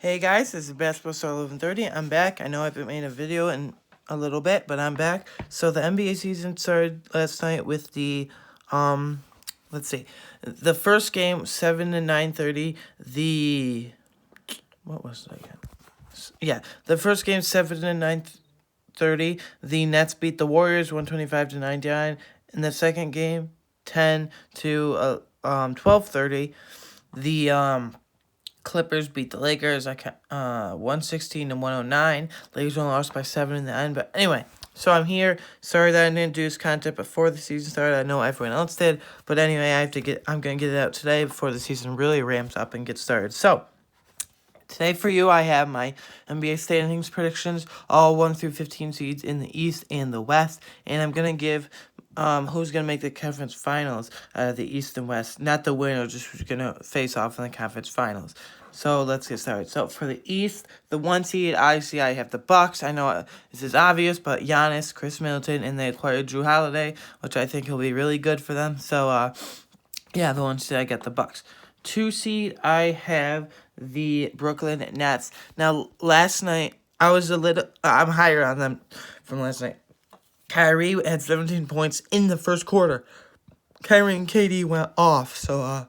Hey guys, this is Basketball Star 1130. I'm back. I know I haven't made a video in a little bit, but I'm back. So the NBA season started last night with the let's see. The first game 7 to 9:30. What was it again? Yeah, the first game 7 to 9:30. The Nets beat the Warriors 125 to 99. In the second game 10 to 12:30. The Clippers beat the Lakers 116 to 109. Lakers only lost by 7 in the end. But anyway, so I'm here. Sorry that I didn't introduce content before the season started. I know everyone else did. But anyway, I'm gonna get it out today before the season really ramps up and gets started. So today for you, I have my NBA standings predictions, all 1 through 15 seeds in the East and the West, and I'm gonna give who's gonna make the conference finals out of the East and West, not the winner, just who's gonna face off in the conference finals. So let's get started. So for the East, the 1 seed, obviously I have the Bucks. I know this is obvious, but Giannis, Chris Middleton, and they acquired Drew Holiday, which I think will be really good for them. So yeah, the 1 seed I got the Bucks. 2 seed I have the Brooklyn Nets. Now last night I'm higher on them from last night. Kyrie had 17 points in the first quarter. Kyrie and KD went off, so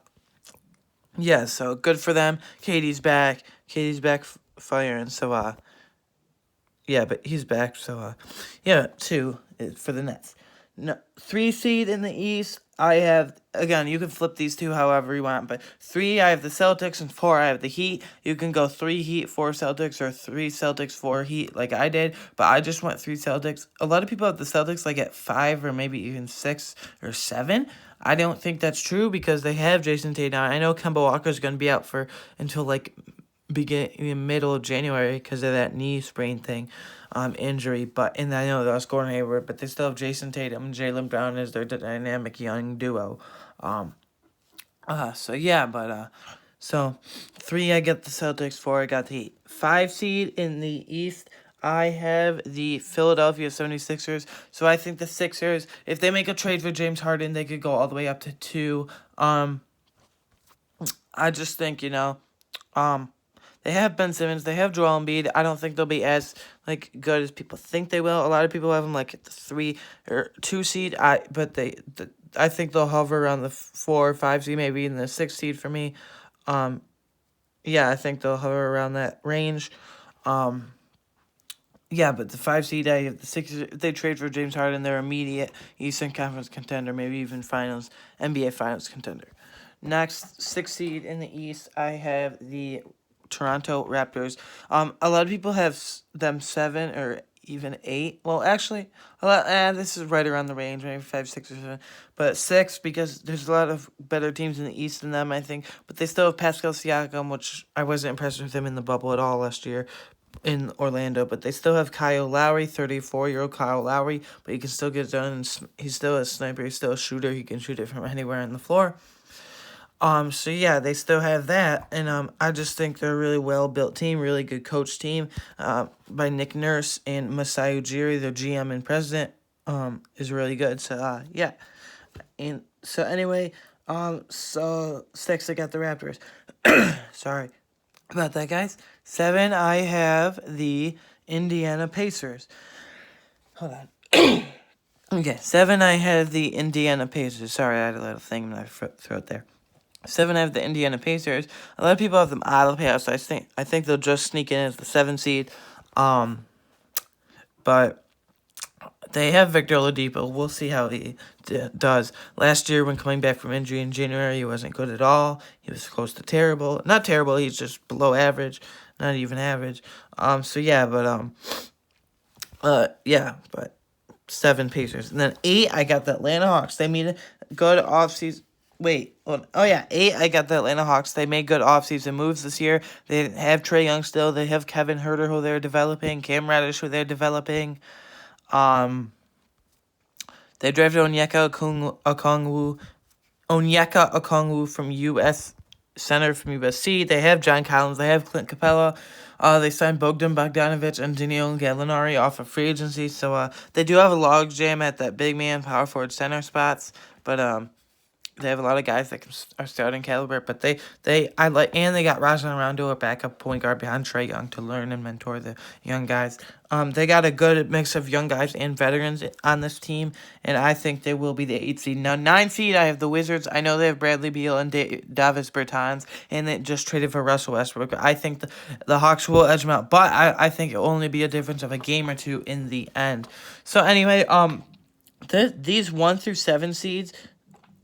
yeah, so good for them. KD's back. KD's back firing, so yeah, but he's back, so yeah, 2 for the Nets. No, 3 seed in the East, I have, again, you can flip these two however you want, but 3, I have the Celtics, and 4, I have the Heat. You can go 3 Heat, 4 Celtics, or 3 Celtics, 4 Heat, like I did, but I just went 3 Celtics. A lot of people have the Celtics, like, at 5, or maybe even 6, or 7. I don't think that's true, because they have Jason Tatum. I know Kemba Walker's going to be out for, until, like, middle of January because of that knee sprain thing, injury. And I know that was Gordon Hayward, but they still have Jason Tatum and Jaylen Brown as their dynamic young duo. So yeah, so 3 I get the Celtics, 4 I got the Heat. 5 seed in the East, I have the Philadelphia 76ers. So I think the Sixers, if they make a trade for James Harden, they could go all the way up to 2. I just think, they have Ben Simmons. They have Joel Embiid. I don't think they'll be as good as people think they will. A lot of people have them at the 3 or 2 seed. I think they'll hover around the 4 or 5 seed, maybe in the 6 seed for me. Yeah, I think they'll hover around that range. Yeah, but the 5 seed, I have the Sixers. If they trade for James Harden, they're immediate Eastern Conference contender, maybe even NBA Finals contender. Next, 6 seed in the East, I have the Toronto Raptors. A lot of people have them 7 or even 8. Well, actually, this is right around the range, maybe 5, 6, or 7. But 6, because there's a lot of better teams in the East than them, I think. But they still have Pascal Siakam, which I wasn't impressed with him in the bubble at all last year in Orlando. But they still have Kyle Lowry, 34-year-old Kyle Lowry. But he can still get it done. And he's still a sniper. He's still a shooter. He can shoot it from anywhere on the floor. So yeah, they still have that, and I just think they're a really well-built team, really good coach team, by Nick Nurse and Masai Ujiri, their GM and president, is really good. So yeah, and so anyway, so 6 I got the Raptors. Sorry about that, guys. 7 I have the Indiana Pacers. Hold on. Okay, 7 I have the Indiana Pacers. Sorry, I had a little thing in my throat there. 7 I have the Indiana Pacers. A lot of people have them out of the playoffs. So I think they'll just sneak in as the 7 seed. But they have Victor Oladipo. We'll see how he does. Last year, when coming back from injury in January, he wasn't good at all. He was close to terrible. Not terrible. He's just below average. Not even average. So yeah, but 7 Pacers. And then 8, I got the Atlanta Hawks. They made a good offseason. 8, I got the Atlanta Hawks. They made good offseason moves this year. They have Trae Young still. They have Kevin Huerter, who they're developing. Cam Reddish, who they're developing. They drafted Onyeka Okongwu from U.S. center from USC. They have John Collins. They have Clint Capella. They signed Bogdan Bogdanovic and Danilo Gallinari off of free agency. So they do have a logjam at that big man, power forward, center spots. But They have a lot of guys that are starting caliber, but I like, and they got Rajon Rondo, a backup point guard behind Trae Young, to learn and mentor the young guys. They got a good mix of young guys and veterans on this team, and I think they will be the 8th seed. Now, 9th seed, I have the Wizards. I know they have Bradley Beal and Davis Bertans, and they just traded for Russell Westbrook. I think the Hawks will edge them out, but I think it will only be a difference of a game or two in the end. So anyway, these 1 through 7 seeds.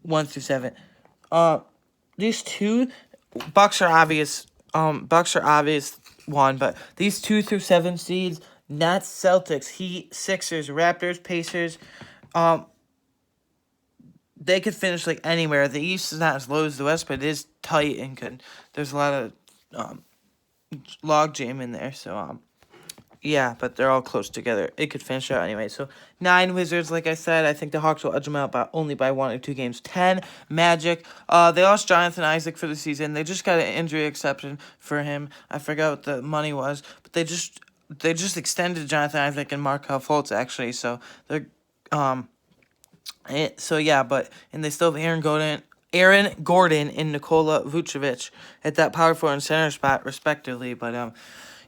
1 through 7. These two Bucks are obvious. Bucks are obvious one, but these 2 through 7 seeds, Nets, Celtics, Heat, Sixers, Raptors, Pacers, they could finish like anywhere. The East is not as low as the West, but it is tight and good. There's a lot of log jam in there, so yeah, but they're all close together. It could finish out anyway. So 9 Wizards, like I said. I think the Hawks will edge them out only by 1 or 2 games. 10 Magic. They lost Jonathan Isaac for the season. They just got an injury exception for him. I forgot what the money was, but they just extended Jonathan Isaac and Markelle Fultz actually. So they're and they still have Aaron Gordon and Nikola Vucevic at that power forward and center spot respectively, but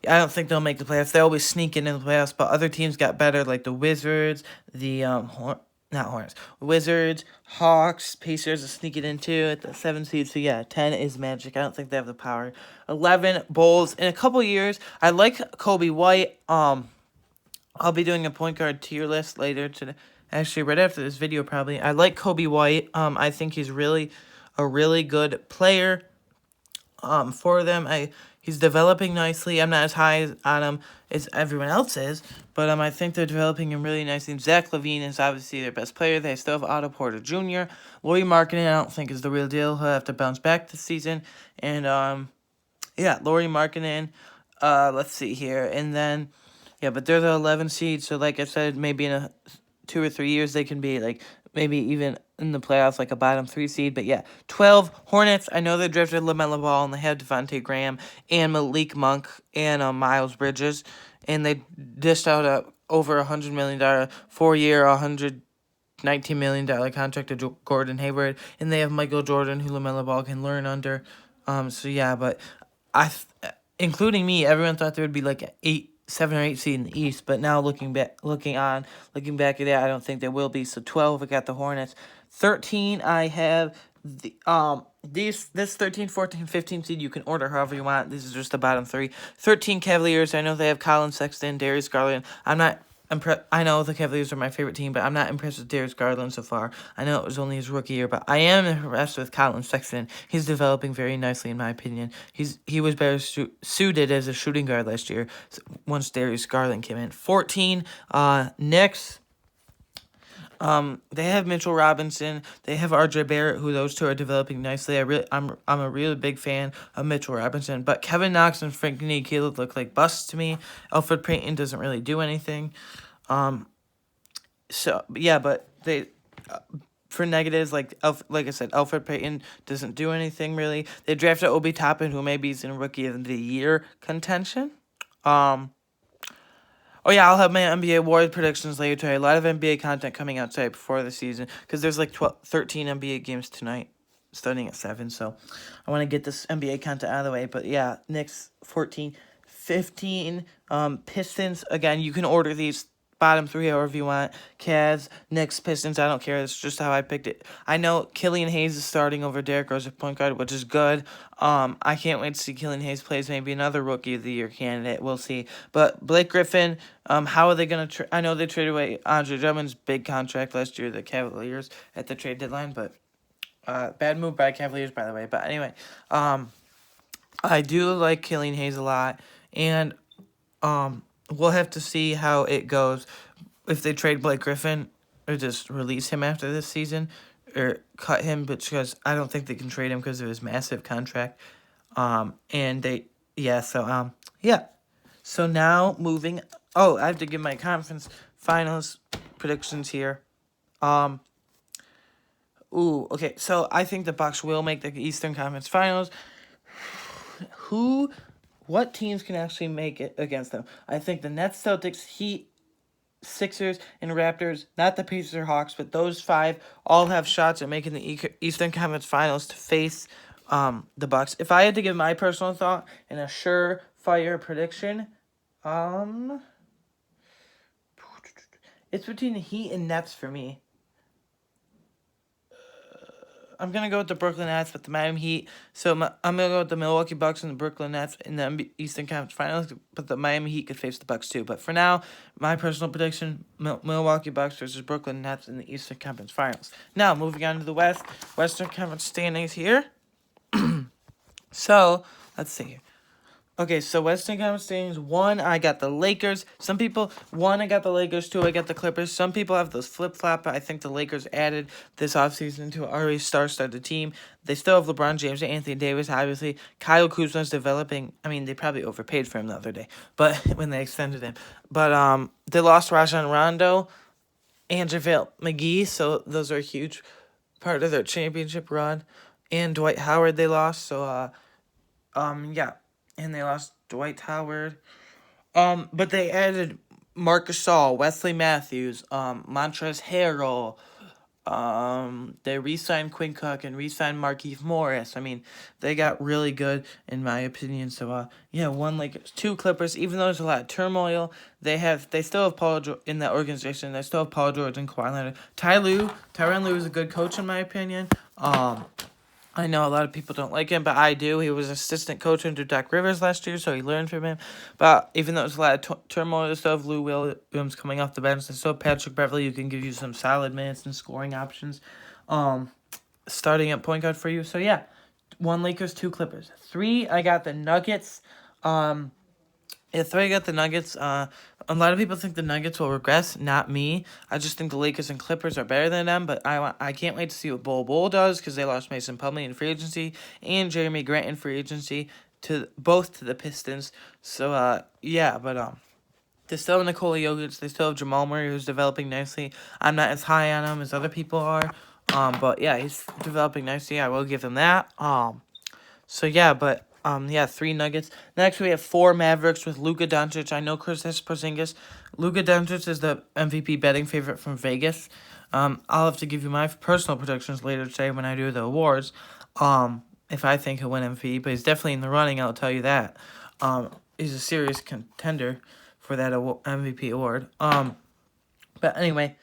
I don't think they'll make the playoffs. They always sneak in the playoffs, but other teams got better, like the Wizards, Wizards, Hawks, Pacers are sneaking in too at the 7th seed. So yeah, 10 is Magic. I don't think they have the power. 11 Bulls. In a couple years, I like Kobe White. I'll be doing a point guard tier list later today. Actually, right after this video, probably. I like Kobe White. I think he's a really good player. For them, he's developing nicely. I'm not as high on him as everyone else is, but I think they're developing him really nicely. Zach LaVine is obviously their best player. They still have Otto Porter Jr. Lauri Markkanen, I don't think is the real deal. He'll have to bounce back this season. And Lauri Markkanen. Let's see here, and then but they're the 11 seed. So like I said, maybe in 2 or 3 years they can be like maybe even in the playoffs, like a bottom 3 seed. But yeah, 12 Hornets. I know they drafted LaMelo Ball, and they had Devontae Graham and Malik Monk and Miles Bridges, and they dished out over $100 million 4-year, $119 million contract to Gordon Hayward, and they have Michael Jordan, who LaMelo Ball can learn under. But including me, everyone thought there would be like 7 or 8 seed in the East, but now looking back at it, I don't think there will be. So 12, I got the Hornets. 13, I have the this 13, 14, 15 seed. You can order however you want. This is just the bottom 3. 13 Cavaliers. I know they have Colin Sexton, Darius Garland. I know the Cavaliers are my favorite team, but I'm not impressed with Darius Garland so far. I know it was only his rookie year, but I am impressed with Colin Sexton. He's developing very nicely, in my opinion. He was better suited as a shooting guard last year once Darius Garland came in. 14, Knicks. They have Mitchell Robinson. They have RJ Barrett, who those two are developing nicely. I'm a really big fan of Mitchell Robinson, but Kevin Knox and Frank Ntilikina look like busts to me. Elfrid Payton doesn't really do anything. But they for negatives, like I said, Elfrid Payton doesn't do anything really. They drafted Obi Toppin, who maybe is in Rookie of the Year contention. I'll have my NBA award predictions later today. A lot of NBA content coming out today before the season, because there's like 13 NBA games tonight, starting at 7. So I want to get this NBA content out of the way. But yeah, Knicks 14, 15. Pistons, again, you can order these bottom 3 however you want. Cavs, Knicks, Pistons, I don't care. It's just how I picked it. I know Killian Hayes is starting over Derrick Rose at point guard, which is good. I can't wait to see Killian Hayes plays maybe another Rookie of the Year candidate. We'll see. But Blake Griffin, how are they going to... I know they traded away Andre Drummond's big contract last year, the Cavaliers, at the trade deadline, but bad move by Cavaliers, by the way. But anyway, I do like Killian Hayes a lot, and we'll have to see how it goes if they trade Blake Griffin or just release him after this season or cut him, because I don't think they can trade him because of his massive contract. So now moving... Oh, I have to give my conference finals predictions here. Okay, so I think the Bucks will make the Eastern Conference Finals. What teams can actually make it against them? I think the Nets, Celtics, Heat, Sixers, and Raptors, not the Pacers or Hawks, but those five all have shots at making the Eastern Conference Finals to face the Bucks. If I had to give my personal thought and a surefire prediction, it's between the Heat and Nets for me. I'm going to go with the Brooklyn Nets with the Miami Heat. So I'm going to go with the Milwaukee Bucks and the Brooklyn Nets in the Eastern Conference Finals, but the Miami Heat could face the Bucks too. But for now, my personal prediction, Milwaukee Bucks versus Brooklyn Nets in the Eastern Conference Finals. Now, moving on to the Western Conference standings here. So, let's see here. Okay, so Western Conference standings, 1, I got the Lakers. Some people, 1, I got the Lakers, 2, I got the Clippers. Some people have those flip-flop, but I think the Lakers added this offseason to an already star-studded team. They still have LeBron James and Anthony Davis, obviously. Kyle Kuzma's developing. I mean, they probably overpaid for him the other day, but when they extended him. But they lost Rajon Rondo and JaVale McGee, so those are a huge part of their championship run. And Dwight Howard they lost, so, yeah. And they lost Dwight Howard. But they added Marc Gasol, Wesley Matthews, Montrezl Harrell. They re-signed Quinn Cook and re-signed Markieff Morris. I mean, they got really good, in my opinion. So, yeah, 1 Lakers, 2 Clippers. Even though there's a lot of turmoil, they still have Paul George in that organization. They still have Paul George and Kawhi Leonard. Tyronn Lue is a good coach, in my opinion. I know a lot of people don't like him, but I do. He was assistant coach under Doc Rivers last year, so he learned from him. But even though there's a lot of turmoil, they still have Lou Williams coming off the bench. They still have Patrick Beverley, who can give you some solid minutes and scoring options. Starting at point guard for you. So, yeah, 1 Lakers, 2 Clippers. 3, I got the Nuggets. If I got the Nuggets, a lot of people think the Nuggets will regress. Not me. I just think the Lakers and Clippers are better than them. But I can't wait to see what Bol does, because they lost Mason Plumlee in free agency and Jeremy Grant in free agency to the Pistons. So yeah, but they still have Nikola Jokic. They still have Jamal Murray, who's developing nicely. I'm not as high on him as other people are. But yeah, he's developing nicely. I will give him that. So yeah, but. Yeah, 3 Nuggets. Next, we have 4 Mavericks with Luka Doncic. I know Kristaps Porzingis. Luka Doncic is the MVP betting favorite from Vegas. I'll have to give you my personal predictions later today when I do the awards. If I think he'll win MVP, but he's definitely in the running. I'll tell you that. He's a serious contender for that MVP award. But anyway,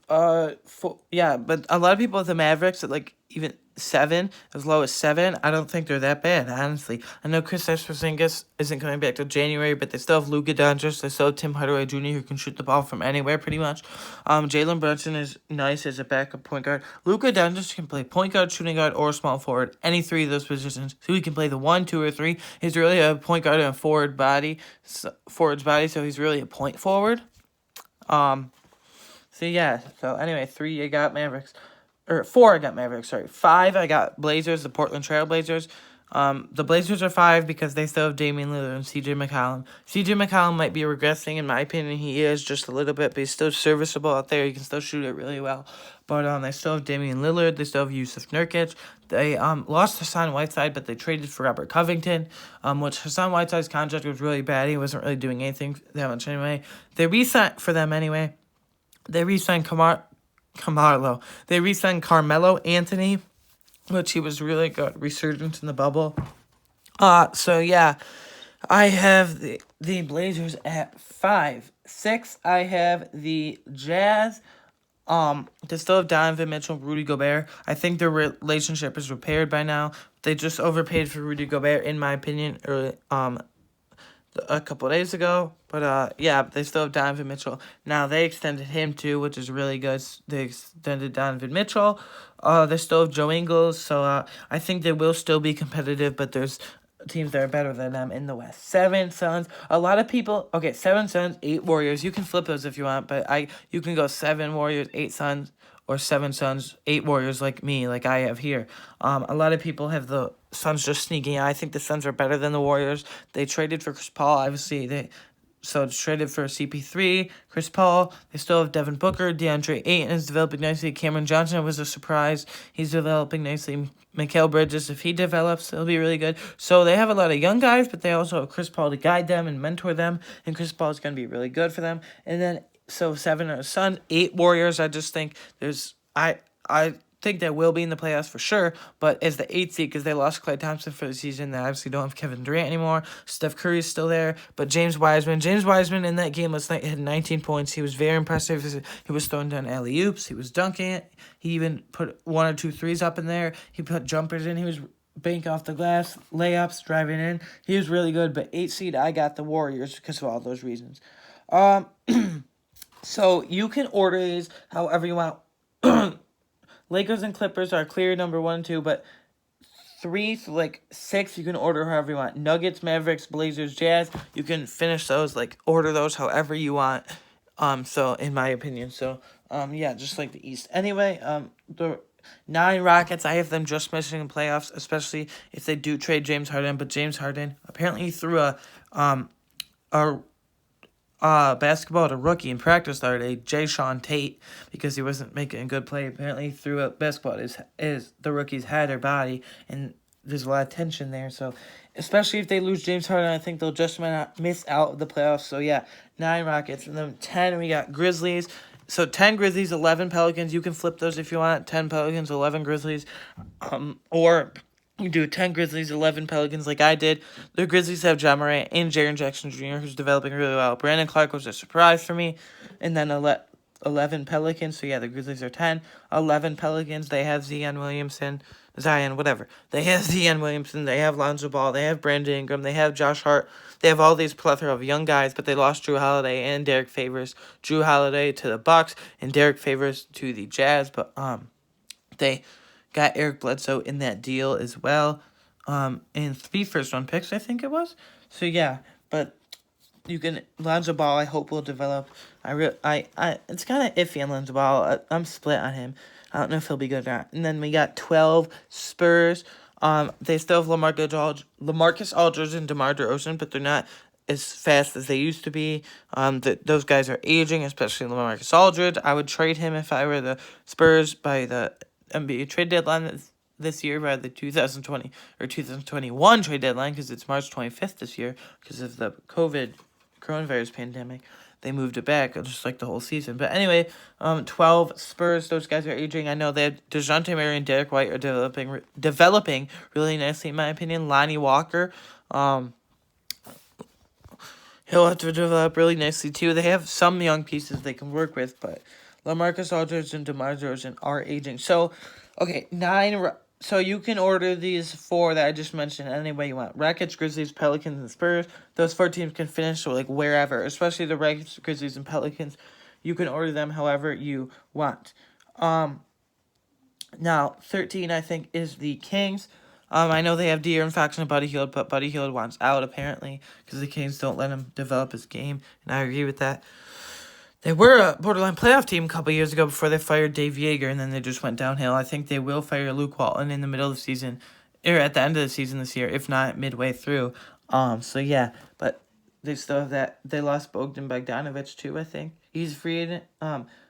but a lot of people with the Mavericks at even 7, as low as 7. I don't think they're that bad, honestly. I know Kristaps Porzingis isn't coming back till January, but they still have Luka Doncic. They still have Tim Hardaway Jr., who can shoot the ball from anywhere, pretty much. Jalen Brunson is nice as a backup point guard. Luka Doncic can play point guard, shooting guard, or small forward, any 3 of those positions. So he can play the 1, 2, or 3. He's really a point guard and a forward's body, so he's really a point forward. So yeah. So anyway, 3 I got Mavericks. Or 4 I got Mavericks, sorry. 5 I got Blazers, the Portland Trail Blazers. The Blazers are 5 because they still have Damian Lillard and CJ McCollum. CJ McCollum might be regressing, in my opinion. He is just a little bit, but he's still serviceable out there. He can still shoot it really well. But they still have Damian Lillard. They still have Yusuf Nurkic. They lost Hassan Whiteside, but they traded for Robert Covington, which Hassan Whiteside's contract was really bad. He wasn't really doing anything that much anyway. They re-signed for them anyway. They re-signed Carmelo. They re-signed Carmelo Anthony, which he was really good. Resurgence in the bubble. So yeah, I have the Blazers at 5. 6, I have the Jazz. They still have Donovan Mitchell, Rudy Gobert. I think their relationship is repaired by now. They just overpaid for Rudy Gobert, in my opinion, a couple of days ago. But, yeah, they still have Donovan Mitchell. Now, they extended him, too, which is really good. They extended Donovan Mitchell. They still have Joe Ingles. So, I think they will still be competitive, but there's teams that are better than them in the West. 7 Suns. A lot of people... Okay, 7 Suns, 8 Warriors. You can flip those if you want, but you can go 7 Warriors, 8 Suns, or 7 Suns, 8 Warriors like me, like I have here. A lot of people have the Suns just sneaking out. I think the Suns are better than the Warriors. They traded for Chris Paul. Obviously, So it's traded for CP3, Chris Paul. They still have Devin Booker. DeAndre Ayton is developing nicely. Cameron Johnson was a surprise. He's developing nicely. Mikal Bridges, if he develops, it'll be really good. So they have a lot of young guys, but they also have Chris Paul to guide them and mentor them. And Chris Paul is going to be really good for them. And then So 7 are Sun, 8 Warriors. I just think I think they will be in the playoffs for sure, but as the 8th seed, because they lost Klay Thompson for the season, they obviously don't have Kevin Durant anymore. Steph Curry's still there, but James Wiseman in that game last night had 19 points. He was very impressive. He was throwing down alley-oops. He was dunking it. He even put 1 or 2 threes up in there. He put jumpers in. He was bank off the glass, layups, driving in. He was really good, but 8 seed, I got the Warriors because of all those reasons. So you can order these however you want. Lakers and Clippers are clear number 1 and 2, but 3 to 6 you can order however you want. Nuggets, Mavericks, Blazers, Jazz, you can finish those, order those however you want. So in my opinion, yeah, just like the East. Anyway, the 9 Rockets, I have them just missing in playoffs, especially if they do trade James Harden. But James Harden apparently threw a basketball at a rookie in practice the other day, Jae'Sean Tate, because he wasn't making a good play. Apparently, he threw a basketball at the rookie's head or body, and there's a lot of tension there. So, especially if they lose James Harden, I think they'll just miss out of the playoffs. So, yeah, 9 Rockets. And then 10, we got Grizzlies. So, 10 Grizzlies, 11 Pelicans. You can flip those if you want. 10 Pelicans, 11 Grizzlies. Or you do 10 Grizzlies, 11 Pelicans like I did. The Grizzlies have Ja Morant and Jaren Jackson Jr., who's developing really well. Brandon Clark was a surprise for me. And then 11 Pelicans. So, yeah, the Grizzlies are 10. 11 Pelicans, they have Zion, whatever. They have Zion Williamson. They have Lonzo Ball. They have Brandon Ingram. They have Josh Hart. They have all these plethora of young guys, but they lost Drew Holiday and Derek Favors. Drew Holiday to the Bucks and Derek Favors to the Jazz. But they got Eric Bledsoe in that deal as well. And 3 first-round picks, I think it was. So, yeah, but Lonzo Ball, I hope will develop. It's kind of iffy on Lonzo Ball. I'm split on him. I don't know if he'll be good or not. And then we got 12 Spurs. They still have LaMarcus Aldridge and DeMar DeRozan, but they're not as fast as they used to be. Those guys are aging, especially LaMarcus Aldridge. I would trade him if I were the Spurs by the NBA trade deadline this year, by the 2020 or 2021 trade deadline, because it's March 25th this year because of the coronavirus pandemic. They moved it back, just like the whole season. But anyway, 12 Spurs, those guys are aging. I know they have DeJounte Murray and Derek White are developing really nicely, in my opinion. Lonnie Walker, he'll have to develop really nicely, too. They have some young pieces they can work with, but LaMarcus Aldridge and DeMar DeRozan are aging. So, okay, 9... So you can order these 4 that I just mentioned any way you want. Rockets, Grizzlies, Pelicans, and Spurs. Those 4 teams can finish wherever, especially the Rockets, Grizzlies, and Pelicans. You can order them however you want. Now, 13, I think, is the Kings. I know they have De'Aaron Fox and Buddy Hield, but Buddy Hield wants out, apparently, because the Kings don't let him develop his game, and I agree with that. They were a borderline playoff team a couple years ago before they fired Dave Yeager, and then they just went downhill. I think they will fire Luke Walton in the middle of the season, or at the end of the season this year, if not midway through. So yeah, but they still have that. They lost Bogdan Bogdanovic too, I think. He's a free agent.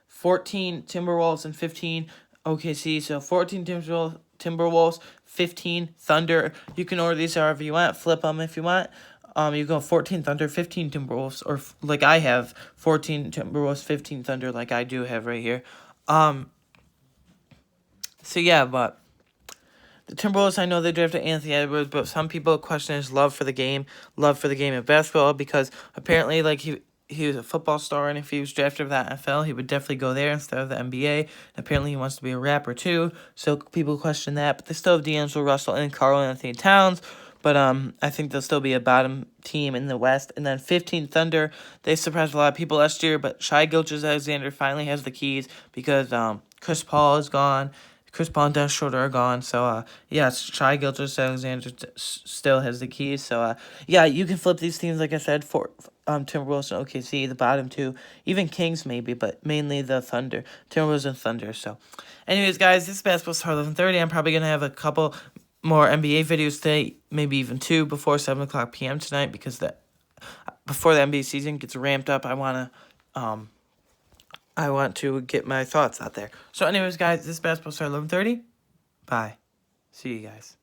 14 Timberwolves and 15 OKC. So 14 Timberwolves, 15 Thunder. You can order these however you want. Flip them if you want. You go 14 Thunder, 15 Timberwolves, or like I have 14 Timberwolves, 15 Thunder, like I do have right here. So yeah, but the Timberwolves, I know they drafted Anthony Edwards, but some people question his love for the game of basketball, because apparently, he was a football star, and if he was drafted for the NFL, he would definitely go there instead of the NBA. And apparently, he wants to be a rapper too, so people question that. But they still have D'Angelo Russell and Karl Anthony Towns. But I think they'll still be a bottom team in the West. And then 15 Thunder, they surprised a lot of people last year, but Shai Gilgeous-Alexander finally has the keys because Chris Paul is gone. Chris Paul and Dennis Schroeder are gone. So, yeah, Shai Gilgeous-Alexander still has the keys. So, yeah, you can flip these teams, like I said, for Timberwolves and OKC, the bottom 2. Even Kings, maybe, but mainly the Thunder. Timberwolves and Thunder. So, anyways, guys, this is Basketball Star 11:30. I'm probably going to have a couple more NBA videos today, maybe even 2 before 7 o'clock p.m. tonight, because before the NBA season gets ramped up, I want to get my thoughts out there. So anyways, guys, this is Basketball Star 11:30. Bye. See you guys.